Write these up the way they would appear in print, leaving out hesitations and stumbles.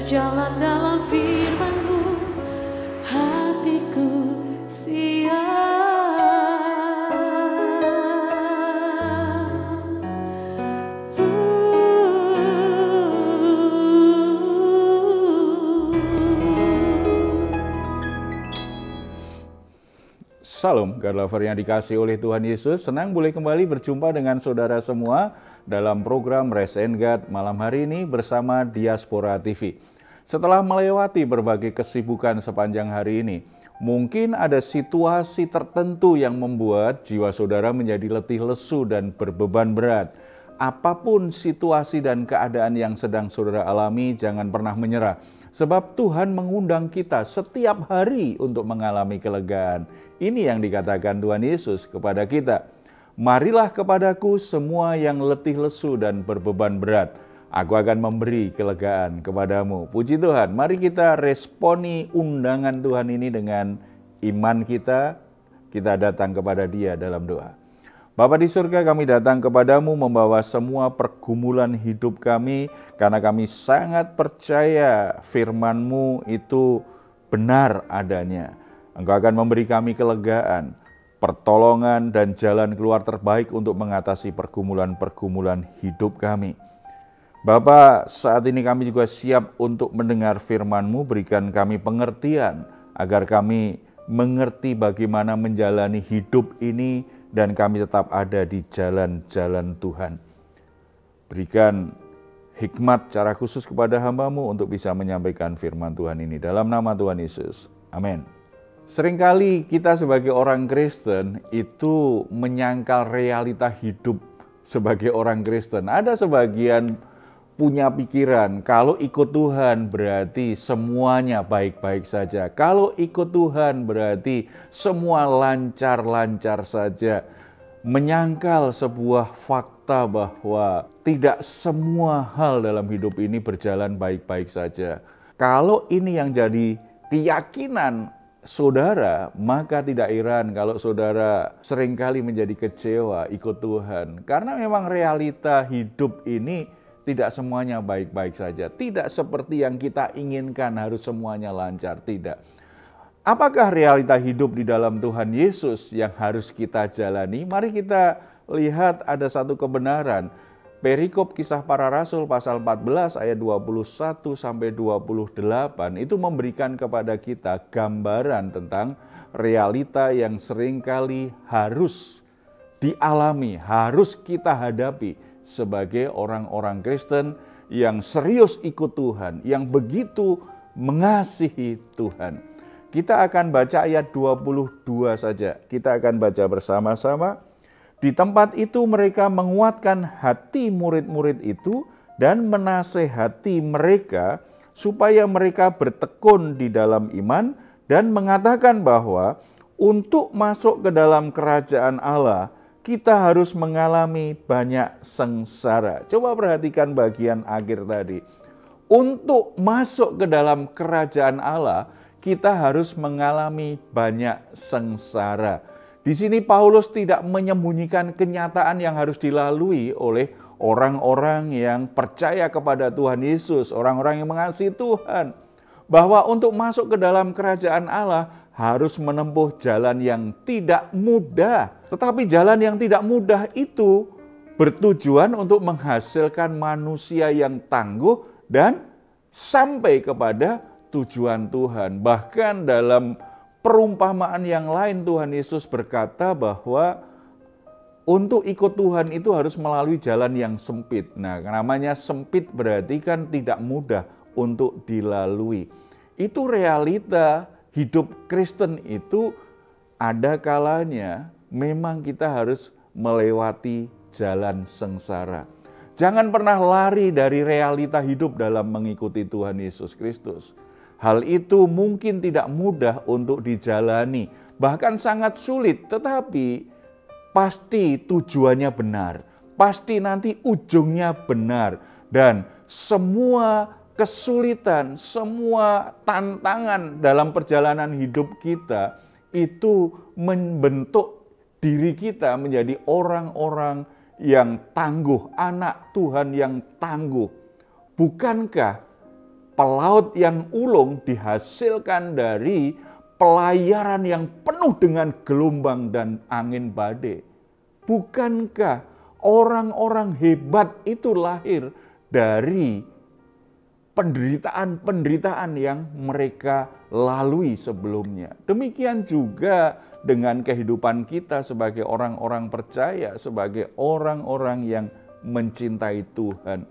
berjalan dalam firman-Mu, hatiku siap. Salam, God lover yang dikasih oleh Tuhan Yesus. Senang boleh kembali berjumpa dengan saudara semua dalam program Rest and God malam hari ini bersama Diaspora TV. Setelah melewati berbagai kesibukan sepanjang hari ini, mungkin ada situasi tertentu yang membuat jiwa saudara menjadi letih lesu dan berbeban berat. Apapun situasi dan keadaan yang sedang saudara alami, jangan pernah menyerah. Sebab Tuhan mengundang kita setiap hari untuk mengalami kelegaan. Ini yang dikatakan Tuhan Yesus kepada kita. Marilah kepadaku semua yang letih lesu dan berbeban berat. Aku akan memberi kelegaan kepadamu. Puji Tuhan, mari kita responi undangan Tuhan ini dengan iman kita. Kita datang kepada Dia dalam doa. Bapa di surga, kami datang kepadamu membawa semua pergumulan hidup kami, karena kami sangat percaya firman-Mu itu benar adanya. Engkau akan memberi kami kelegaan, pertolongan dan jalan keluar terbaik untuk mengatasi pergumulan-pergumulan hidup kami. Bapa, saat ini kami juga siap untuk mendengar firman-Mu, berikan kami pengertian, agar kami mengerti bagaimana menjalani hidup ini, dan kami tetap ada di jalan-jalan Tuhan. Berikan hikmat cara khusus kepada hamba-Mu untuk bisa menyampaikan firman Tuhan ini. Dalam nama Tuhan Yesus. Amin. Seringkali kita sebagai orang Kristen itu menyangkal realita hidup sebagai orang Kristen. Ada sebagian punya pikiran, kalau ikut Tuhan berarti semuanya baik-baik saja. Kalau ikut Tuhan berarti semua lancar-lancar saja. Menyangkal sebuah fakta bahwa tidak semua hal dalam hidup ini berjalan baik-baik saja. Kalau ini yang jadi keyakinan saudara, maka tidak heran kalau saudara seringkali menjadi kecewa ikut Tuhan. Karena memang realita hidup ini tidak semuanya baik-baik saja. Tidak seperti yang kita inginkan harus semuanya lancar. Tidak. Apakah realita hidup di dalam Tuhan Yesus yang harus kita jalani? Mari kita lihat ada satu kebenaran. Perikop Kisah Para Rasul pasal 14 ayat 21 sampai 28 itu memberikan kepada kita gambaran tentang realita yang seringkali harus dialami, harus kita hadapi sebagai orang-orang Kristen yang serius ikut Tuhan, yang begitu mengasihi Tuhan. Kita akan baca ayat 22 saja. Kita akan baca bersama-sama. Di tempat itu mereka menguatkan hati murid-murid itu dan menasehati mereka supaya mereka bertekun di dalam iman dan mengatakan bahwa untuk masuk ke dalam kerajaan Allah kita harus mengalami banyak sengsara. Coba perhatikan bagian akhir tadi. Untuk masuk ke dalam kerajaan Allah, kita harus mengalami banyak sengsara. Di sini Paulus tidak menyembunyikan kenyataan yang harus dilalui oleh orang-orang yang percaya kepada Tuhan Yesus, orang-orang yang mengasihi Tuhan. Bahwa untuk masuk ke dalam kerajaan Allah harus menempuh jalan yang tidak mudah. Tetapi jalan yang tidak mudah itu bertujuan untuk menghasilkan manusia yang tangguh dan sampai kepada tujuan Tuhan. Bahkan dalam perumpamaan yang lain Tuhan Yesus berkata bahwa untuk ikut Tuhan itu harus melalui jalan yang sempit. Nah, namanya sempit berarti kan tidak mudah untuk dilalui. Itu realita hidup Kristen itu ada kalanya memang kita harus melewati jalan sengsara. Jangan pernah lari dari realita hidup dalam mengikuti Tuhan Yesus Kristus. Hal itu mungkin tidak mudah untuk dijalani, bahkan sangat sulit, tetapi pasti tujuannya benar. Pasti nanti ujungnya benar. Dan semua kesulitan, semua tantangan dalam perjalanan hidup kita itu membentuk diri kita menjadi orang-orang yang tangguh, anak Tuhan yang tangguh. Bukankah pelaut yang ulung dihasilkan dari pelayaran yang penuh dengan gelombang dan angin badai. Bukankah orang-orang hebat itu lahir dari penderitaan-penderitaan yang mereka lalui sebelumnya? Demikian juga dengan kehidupan kita sebagai orang-orang percaya, sebagai orang-orang yang mencintai Tuhan.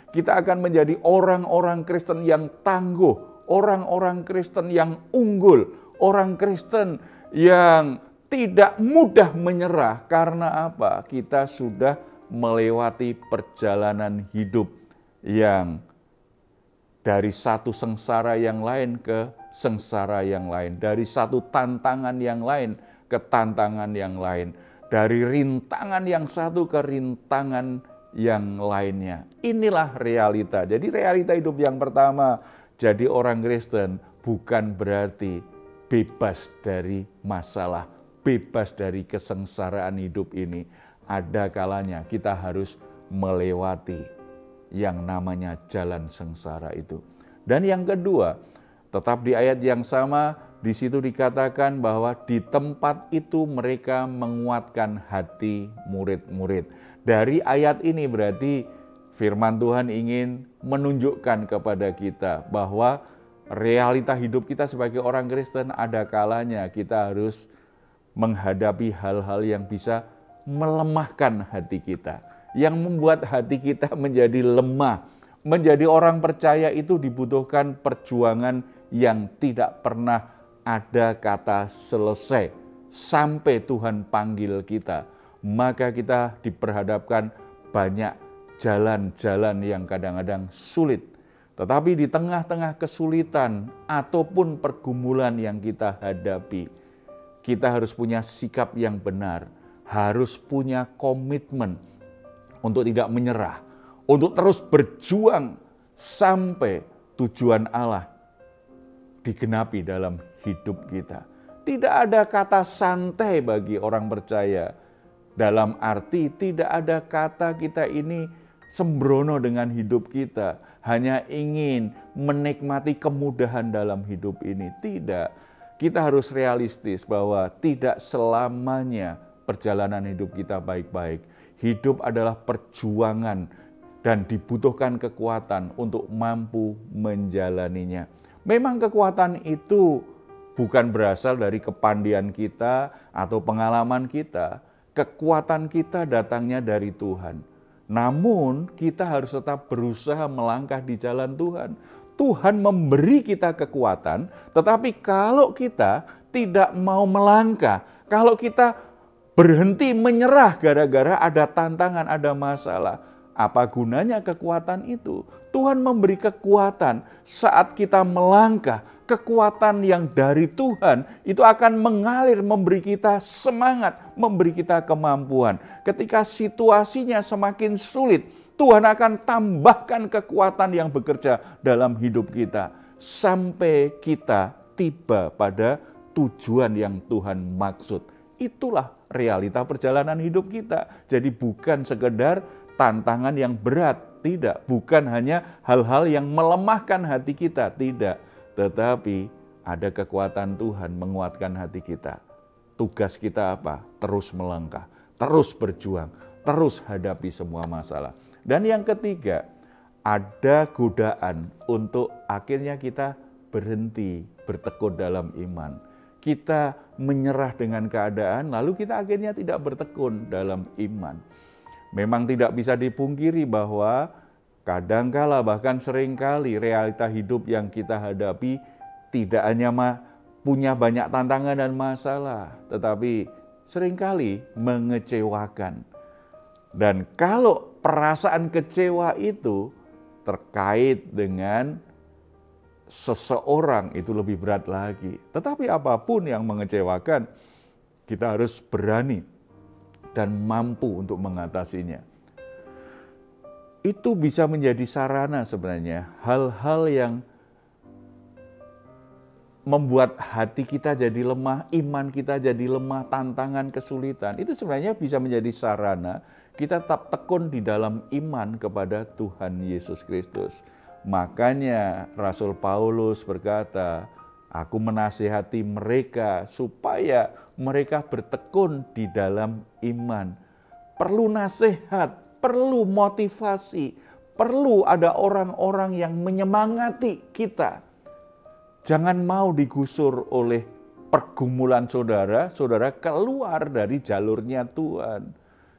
Kita akan menjadi orang-orang Kristen yang tangguh, orang-orang Kristen yang unggul, orang Kristen yang tidak mudah menyerah. Karena apa? Kita sudah melewati perjalanan hidup yang dari satu sengsara yang lain ke sengsara yang lain, dari satu tantangan yang lain ke tantangan yang lain, dari rintangan yang satu ke rintangan yang lainnya. Inilah realita. Jadi realita hidup yang pertama, jadi orang Kristen bukan berarti bebas dari masalah, bebas dari kesengsaraan hidup ini. Ada kalanya kita harus melewati yang namanya jalan sengsara itu. Dan yang kedua, tetap di ayat yang sama, di situ dikatakan bahwa di tempat itu mereka menguatkan hati murid-murid. Dari ayat ini berarti firman Tuhan ingin menunjukkan kepada kita bahwa realita hidup kita sebagai orang Kristen ada kalanya kita harus menghadapi hal-hal yang bisa melemahkan hati kita, yang membuat hati kita menjadi lemah. Menjadi orang percaya itu dibutuhkan perjuangan yang tidak pernah ada kata selesai sampai Tuhan panggil kita. Maka kita diperhadapkan banyak jalan-jalan yang kadang-kadang sulit. Tetapi di tengah-tengah kesulitan ataupun pergumulan yang kita hadapi, kita harus punya sikap yang benar, harus punya komitmen untuk tidak menyerah, untuk terus berjuang sampai tujuan Allah digenapi dalam hidup kita. Tidak ada kata santai bagi orang percaya. Dalam arti tidak ada kata kita ini sembrono dengan hidup kita, hanya ingin menikmati kemudahan dalam hidup ini. Tidak, kita harus realistis bahwa tidak selamanya perjalanan hidup kita baik-baik. Hidup adalah perjuangan dan dibutuhkan kekuatan untuk mampu menjalaninya. Memang kekuatan itu bukan berasal dari kepandian kita atau pengalaman kita. Kekuatan kita datangnya dari Tuhan. Namun kita harus tetap berusaha melangkah di jalan Tuhan. Tuhan memberi kita kekuatan, tetapi kalau kita tidak mau melangkah, kalau kita berhenti menyerah gara-gara ada tantangan, ada masalah, apa gunanya kekuatan itu? Tuhan memberi kekuatan saat kita melangkah. Kekuatan yang dari Tuhan itu akan mengalir, memberi kita semangat, memberi kita kemampuan. Ketika situasinya semakin sulit, Tuhan akan tambahkan kekuatan yang bekerja dalam hidup kita. Sampai kita tiba pada tujuan yang Tuhan maksud. Itulah realita perjalanan hidup kita. Jadi bukan sekedar tantangan yang berat, tidak. Bukan hanya hal-hal yang melemahkan hati kita, tidak. Tetapi ada kekuatan Tuhan menguatkan hati kita. Tugas kita apa? Terus melangkah, terus berjuang, terus hadapi semua masalah. Dan yang ketiga, ada godaan untuk akhirnya kita berhenti bertekun dalam iman. Kita menyerah dengan keadaan, lalu kita akhirnya tidak bertekun dalam iman. Memang tidak bisa dipungkiri bahwa kadangkala bahkan seringkali realita hidup yang kita hadapi tidak hanya punya banyak tantangan dan masalah, tetapi seringkali mengecewakan. Dan kalau perasaan kecewa itu terkait dengan seseorang, itu lebih berat lagi. Tetapi apapun yang mengecewakan, kita harus berani dan mampu untuk mengatasinya. Itu bisa menjadi sarana sebenarnya, hal-hal yang membuat hati kita jadi lemah, iman kita jadi lemah, tantangan, kesulitan. Itu sebenarnya bisa menjadi sarana kita tetap tekun di dalam iman kepada Tuhan Yesus Kristus. Makanya Rasul Paulus berkata, aku menasihati mereka supaya mereka bertekun di dalam iman. Perlu nasihat, perlu motivasi, perlu ada orang-orang yang menyemangati kita. Jangan mau digusur oleh pergumulan saudara, saudara keluar dari jalurnya Tuhan.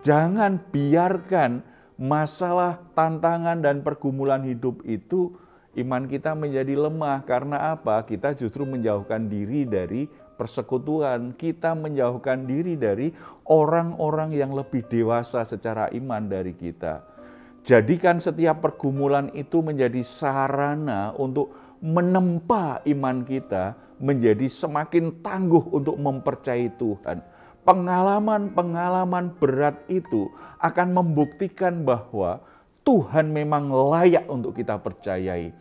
Jangan biarkan masalah, tantangan, dan pergumulan hidup itu iman kita menjadi lemah. Karena apa? Kita justru menjauhkan diri dari persekutuan. Kita menjauhkan diri dari orang-orang yang lebih dewasa secara iman dari kita. Jadikan setiap pergumulan itu menjadi sarana untuk menempa iman kita menjadi semakin tangguh untuk mempercayai Tuhan. Pengalaman-pengalaman berat itu akan membuktikan bahwa Tuhan memang layak untuk kita percayai.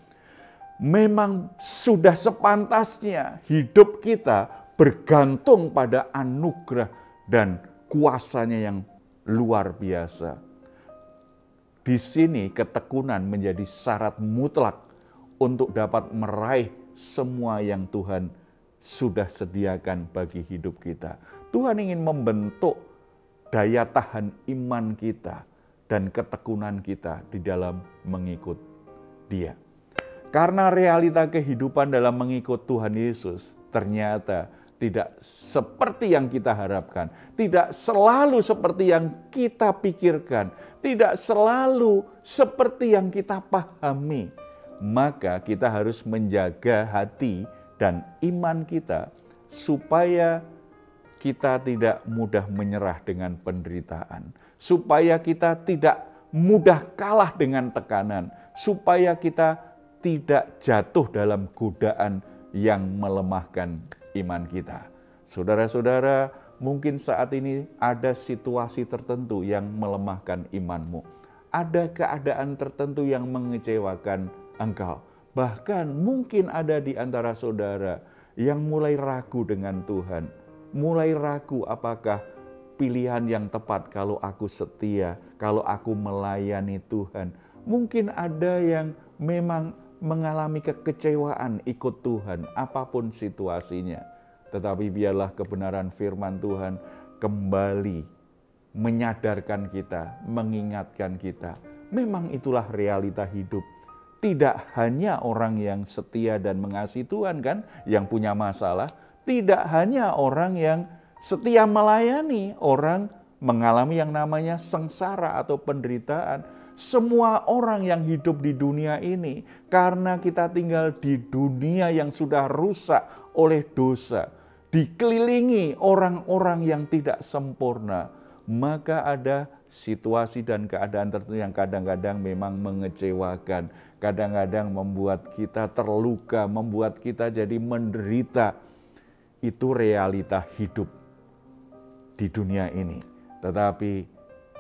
Memang sudah sepantasnya hidup kita bergantung pada anugerah dan kuasanya yang luar biasa. Di sini ketekunan menjadi syarat mutlak untuk dapat meraih semua yang Tuhan sudah sediakan bagi hidup kita. Tuhan ingin membentuk daya tahan iman kita dan ketekunan kita di dalam mengikut Dia. Karena realita kehidupan dalam mengikut Tuhan Yesus ternyata tidak seperti yang kita harapkan, tidak selalu seperti yang kita pikirkan, tidak selalu seperti yang kita pahami. Maka kita harus menjaga hati dan iman kita supaya kita tidak mudah menyerah dengan penderitaan, supaya kita tidak mudah kalah dengan tekanan, supaya kita tidak jatuh dalam godaan yang melemahkan iman kita. Saudara-saudara, mungkin saat ini ada situasi tertentu yang melemahkan imanmu. Ada keadaan tertentu yang mengecewakan engkau. Bahkan mungkin ada di antara saudara yang mulai ragu dengan Tuhan. Mulai ragu apakah pilihan yang tepat kalau aku setia, kalau aku melayani Tuhan. Mungkin ada yang memang mengalami kekecewaan ikut Tuhan, apapun situasinya. Tetapi biarlah kebenaran firman Tuhan kembali menyadarkan kita, mengingatkan kita. Memang itulah realita hidup. Tidak hanya orang yang setia dan mengasihi Tuhan kan yang punya masalah. Tidak hanya orang yang setia melayani, orang mengalami yang namanya sengsara atau penderitaan. Semua orang yang hidup di dunia ini, karena kita tinggal di dunia yang sudah rusak oleh dosa, dikelilingi orang-orang yang tidak sempurna, maka ada situasi dan keadaan tertentu yang kadang-kadang memang mengecewakan, kadang-kadang membuat kita terluka, membuat kita jadi menderita. Itu realita hidup di dunia ini. Tetapi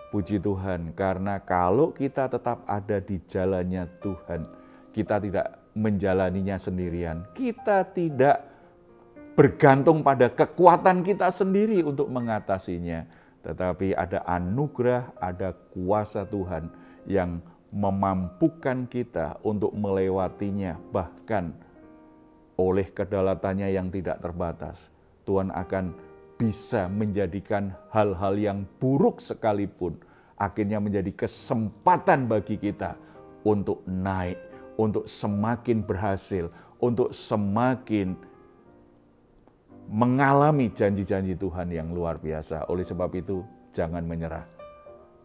puji Tuhan, karena kalau kita tetap ada di jalannya Tuhan, kita tidak menjalaninya sendirian. Kita tidak bergantung pada kekuatan kita sendiri untuk mengatasinya. Tetapi ada anugerah, ada kuasa Tuhan yang memampukan kita untuk melewatinya. Bahkan oleh kedaulatannya yang tidak terbatas, Tuhan akan bisa menjadikan hal-hal yang buruk sekalipun akhirnya menjadi kesempatan bagi kita untuk naik, untuk semakin berhasil, untuk semakin mengalami janji-janji Tuhan yang luar biasa. Oleh sebab itu, jangan menyerah.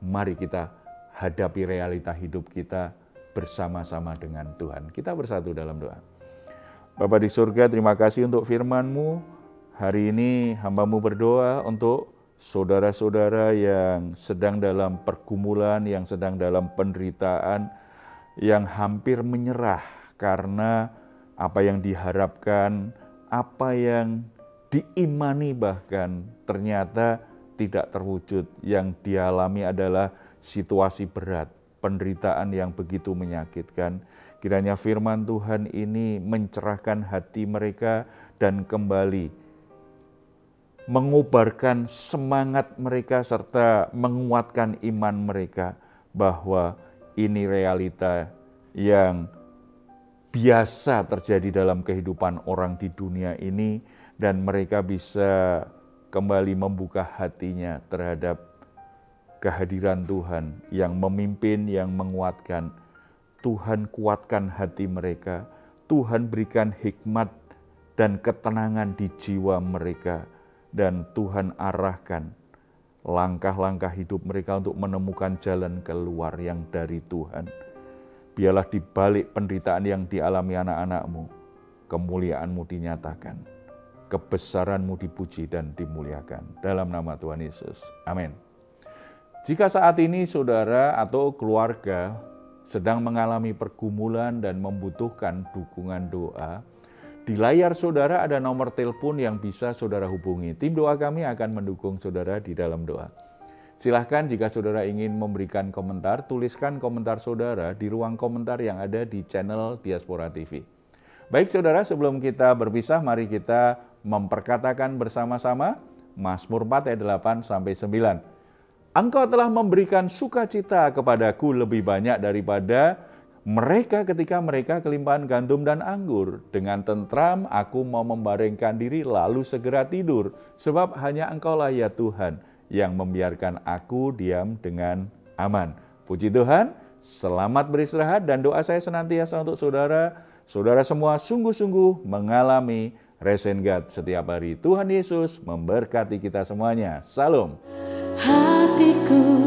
Mari kita hadapi realita hidup kita bersama-sama dengan Tuhan. Kita bersatu dalam doa. Bapa di surga, terima kasih untuk firman-Mu. Hari ini hamba-Mu berdoa untuk saudara-saudara yang sedang dalam pergumulan, yang sedang dalam penderitaan, yang hampir menyerah karena apa yang diharapkan, apa yang diimani bahkan ternyata tidak terwujud. Yang dialami adalah situasi berat, penderitaan yang begitu menyakitkan. Kiranya firman Tuhan ini mencerahkan hati mereka dan kembali mengubarkan semangat mereka serta menguatkan iman mereka bahwa ini realita yang biasa terjadi dalam kehidupan orang di dunia ini, dan mereka bisa kembali membuka hatinya terhadap kehadiran Tuhan yang memimpin, yang menguatkan. Tuhan kuatkan hati mereka, Tuhan berikan hikmat dan ketenangan di jiwa mereka, dan Tuhan arahkan langkah-langkah hidup mereka untuk menemukan jalan keluar yang dari Tuhan. Biarlah di balik penderitaan yang dialami anak-anak-Mu, kemuliaan-Mu dinyatakan, kebesaran-Mu dipuji dan dimuliakan. Dalam nama Tuhan Yesus. Amin. Jika saat ini saudara atau keluarga sedang mengalami pergumulan dan membutuhkan dukungan doa, di layar saudara ada nomor telepon yang bisa saudara hubungi. Tim doa kami akan mendukung saudara di dalam doa. Silahkan jika saudara ingin memberikan komentar, tuliskan komentar saudara di ruang komentar yang ada di channel Diaspora TV. Baik saudara, sebelum kita berpisah, mari kita memperkatakan bersama-sama Mazmur 4 ayat 8-9. Engkau telah memberikan sukacita kepadaku lebih banyak daripada mereka ketika mereka kelimpahan gandum dan anggur. Dengan tentram aku mau membaringkan diri lalu segera tidur. Sebab hanya Engkaulah ya Tuhan yang membiarkan aku diam dengan aman. Puji Tuhan, selamat beristirahat, dan doa saya senantiasa untuk saudara. Saudara semua sungguh-sungguh mengalami Rest and God setiap hari. Tuhan Yesus memberkati kita semuanya. Salam. Hatiku